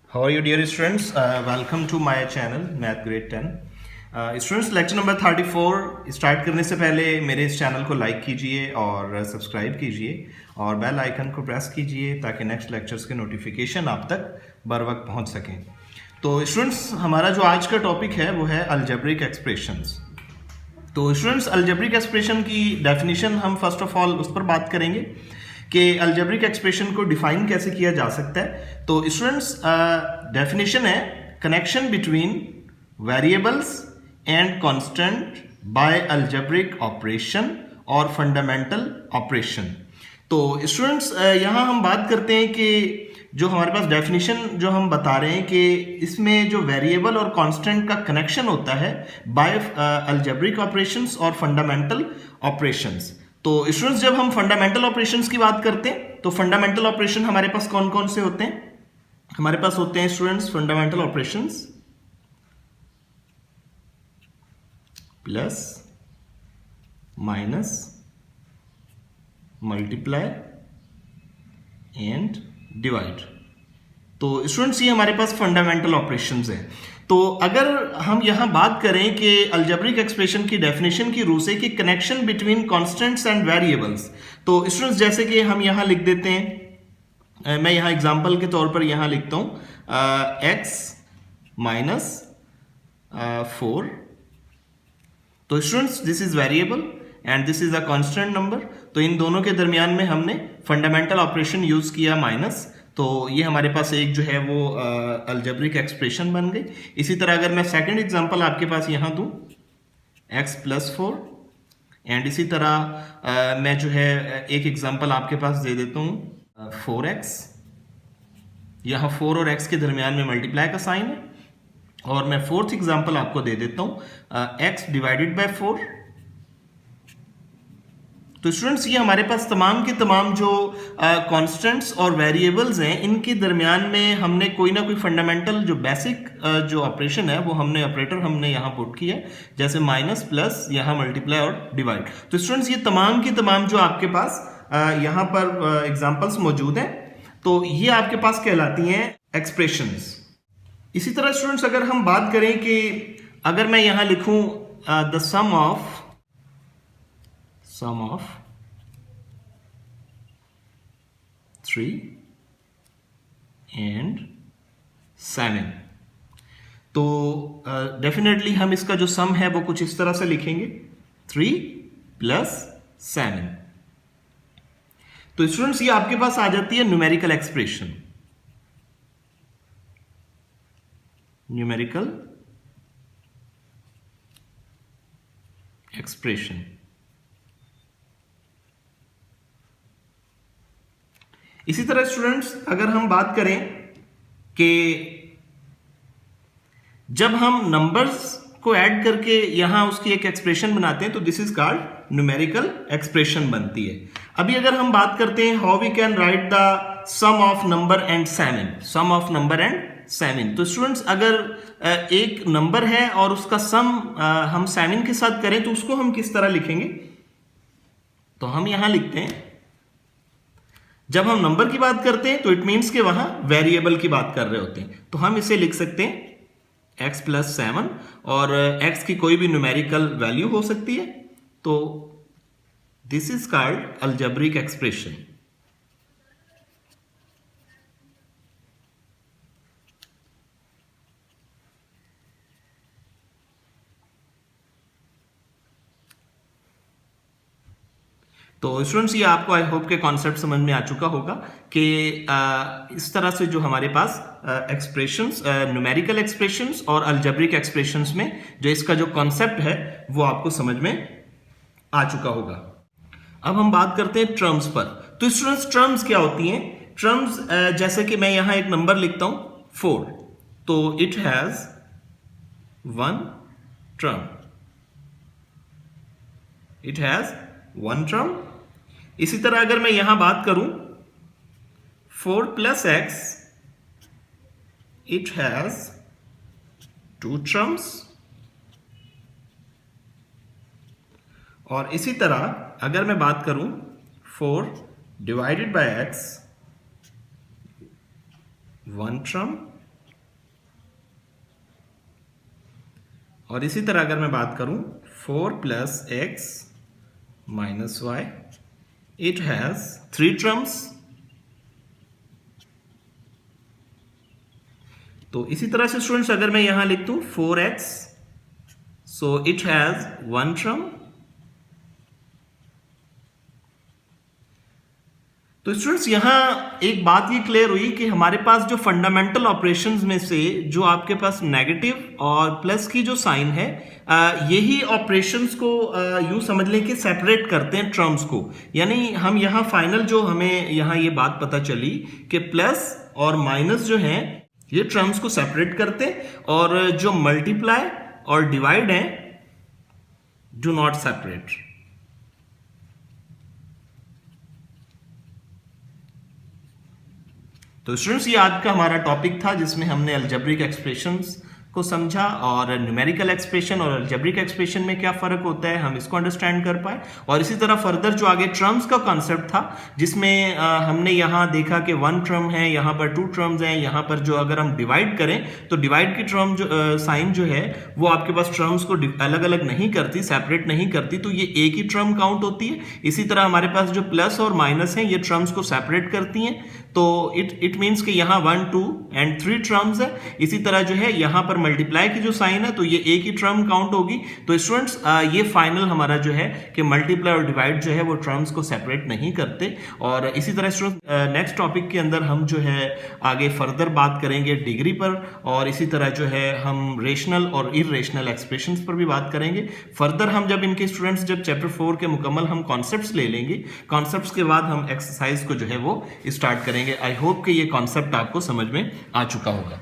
How are you, dear students? Welcome to my channel Math Grade 10. Students lecture number 34 start करने से पहले मेरे इस चैनल को लाइक कीजिए और सब्सक्राइब कीजिए और बेल आइकन को प्रेस कीजिए ताकि नेक्स्ट लेक्चर्स के नोटिफिकेशन आप तक बर वक्त पहुंच सकें। तो स्टूडेंट्स हमारा जो आज का टॉपिक है वो है अलजेब्रिक एक्सप्रेशंस। तो स्टूडेंट्स अलजेब्रिक एक्सप्रेशन की डेफिनेशन हम फर्स्ट ऑफ ऑल उस पर बात करेंगे कि अलजेब्रिक एक्सप्रेशन को डिफाइन कैसे किया जा सकता है। तो स्टूडेंट्स डेफिनेशन है connection between variables and constant by algebraic operation और फंडामेंटल ऑपरेशन। तो स्टूडेंट्स यहाँ हम बात करते हैं कि जो हमारे पास डेफिनेशन जो हम बता रहे हैं कि इसमें जो वेरिएबल और कांस्टेंट का कनेक्शन होता है बाय अलजेब्रिक ऑपरेशंस और फंडामेंटल ऑपरेशंस। तो स्टूडेंट्स जब हम फंडामेंटल ऑपरेशंस की बात करते हैं तो फंडामेंटल ऑपरेशन हमारे पास कौन कौन से होते हैं? हमारे पास होते हैं students fundamental operations plus minus multiply and divide. तो स्टूडेंट्स ये हमारे पास फंडामेंटल ऑपरेशंस है। तो अगर हम यहां बात करें कि अलजेब्रिक एक्सप्रेशन की डेफिनेशन की रूह से कि connection between constants and variables, तो स्टूडेंट्स जैसे कि हम यहां लिख देते हैं, मैं यहां एग्जांपल के तौर पर यहां लिखता हूं x माइनस 4। तो students this is variable and this is a constant number. तो इन दोनों के दरमियान में हमने फंडामेंटल ऑपरेशन यूज किया माइनस, तो ये हमारे पास एक जो है वो अलजेब्रिक एक्सप्रेशन बन गई। इसी तरह अगर मैं सेकंड एग्जांपल आपके पास यहां दूं x प्लस 4 एंड इसी तरह मैं जो है एक एग्जांपल आपके पास दे देता हूं 4x। यहां 4 और x के दरमियान में मल्टीप्लाई का साइन है और मैं फोर्थ एग्जांपल आपको दे देता हूं x डिवाइडेड बाय 4। तो स्टूडेंट्स ये हमारे पास तमाम के तमाम जो कांस्टेंट्स और वेरिएबल्स हैं इनके दरमियान में हमने कोई ना कोई फंडामेंटल जो बेसिक जो ऑपरेशन है वो हमने ऑपरेटर हमने यहाँ पुट किया है, जैसे माइनस प्लस यहाँ मल्टीप्लाई और डिवाइड। तो स्टूडेंट्स ये तमाम की तमाम जो आपके पास यहाँ पर एग्जांपल्स मौजूद हैं, तो ये आपके पास कहलाती हैं एक्सप्रेशंस। इसी तरह स्टूडेंट्स अगर हम बात करें कि अगर मैं यहां लिखूं द सम ऑफ 3 एंड 7, तो डेफिनेटली हम इसका जो सम है वो कुछ इस तरह से लिखेंगे 3 प्लस 7। तो स्टूडेंट्स ये आपके पास आ जाती है न्यूमेरिकल एक्सप्रेशन। Numerical expression. इसी तरह स्टूडेंट्स अगर हम बात करें कि जब हम नंबर्स को ऐड करके यहां उसकी एक एक्सप्रेशन बनाते हैं तो this is called numerical expression बनती है। अभी अगर हम बात करते हैं how we can write the sum of number and 7, sum of number and 7। तो स्टूडेंट्स अगर एक नंबर है और उसका सम हम 7 के साथ करें तो उसको हम किस तरह लिखेंगे? तो हम यहां लिखते हैं, जब हम नंबर की बात करते हैं तो इट मीन्स कि वहां वेरिएबल की बात कर रहे होते हैं, तो हम इसे लिख सकते हैं x प्लस 7 और x की कोई भी न्यूमेरिकल वैल्यू हो सकती है। तो this is called algebraic expression. तो स्टूडेंट्स ये आपको आई होप के कॉन्सेप्ट समझ में आ चुका होगा कि इस तरह से जो हमारे पास एक्सप्रेशंस, न्यूमेरिकल एक्सप्रेशंस और अलजेब्रिक एक्सप्रेशंस में जो इसका जो कॉन्सेप्ट है वो आपको समझ में आ चुका होगा। अब हम बात करते हैं ट्रम्स पर। तो स्टूडेंट्स ट्रम्स क्या होती हैं? ट्रम्स जैसे कि मैं यहां एक नंबर लिखता हूं 4, तो it has 1 term, it has 1 term. इसी तरह अगर मैं यहां बात करूं 4 plus x, it has 2 terms. और इसी तरह अगर मैं बात करूं 4 डिवाइडेड बाय x, 1 ट्रम और इसी तरह अगर मैं बात करूं 4 plus x minus y, it has 3 terms. तो इसी तरह से स्टूडेंट्स अगर मैं यहां लिख दूं 4x, so it has 1 term. तो स्टूडेंट्स यहां एक बात ये क्लियर हुई कि हमारे पास जो फंडामेंटल ऑपरेशंस में से जो आपके पास नेगेटिव और प्लस की जो साइन है, यही ऑपरेशंस को यूं समझ लें कि सेपरेट करते हैं टर्म्स को। यानी हम यहां फाइनल जो हमें यहां ये बात पता चली कि प्लस और माइनस जो है ये टर्म्स को सेपरेट करते हैं, और जो मल्टीप्लाई और डिवाइड है डू नॉट सेपरेट। तो स्टूडेंट्स ये आज का हमारा टॉपिक था जिसमें हमने अलजेब्रिक एक्सप्रेशंस को समझा, और न्यूमेरिकल एक्सप्रेशन और अलजेब्रिक एक्सप्रेशन में क्या फर्क होता है हम इसको अंडरस्टैंड कर पाए। और इसी तरह फर्दर जो आगे ट्रम्स का कॉन्सेप्ट था जिसमें हमने यहाँ देखा कि 1 टर्म है, यहाँ पर 2 टर्म्स हैं, यहाँ पर जो अगर हम डिवाइड करें तो डिवाइड की टर्म जो साइन जो है वो आपके पास टर्म्स को अलग अलग नहीं करती, सेपरेट नहीं करती, तो ये एक ही टर्म काउंट होती है। इसी तरह हमारे पास जो प्लस और माइनस है ये टर्म्स को सेपरेट करती हैं, तो इट मीन्स कि यहाँ 1, 2 एंड 3 टर्म्स है। इसी तरह जो है यहाँ पर मल्टीप्लाई की जो साइन है तो ये एक ही टर्म काउंट होगी। तो स्टूडेंट्स ये फाइनल हमारा जो है कि मल्टीप्लाई और डिवाइड जो है वो टर्म्स को सेपरेट नहीं करते। और इसी तरह स्टूडेंट्स नेक्स्ट टॉपिक के अंदर हम जो है आगे फर्दर बात करेंगे डिग्री पर, और इसी तरह जो है हम रेशनल और इरेशनल एक्सप्रेशंस पर भी बात करेंगे। फर्दर हम जब इनके स्टूडेंट्स जब चैप्टर 4 के मुकम्मल हम कॉन्सेप्ट्स ले लेंगे, कॉन्सेप्ट्स के बाद हम एक्सरसाइज को जो है वो स्टार्ट करेंगे। आई होप कि ये कॉन्सेप्ट आपको समझ में आ चुका होगा।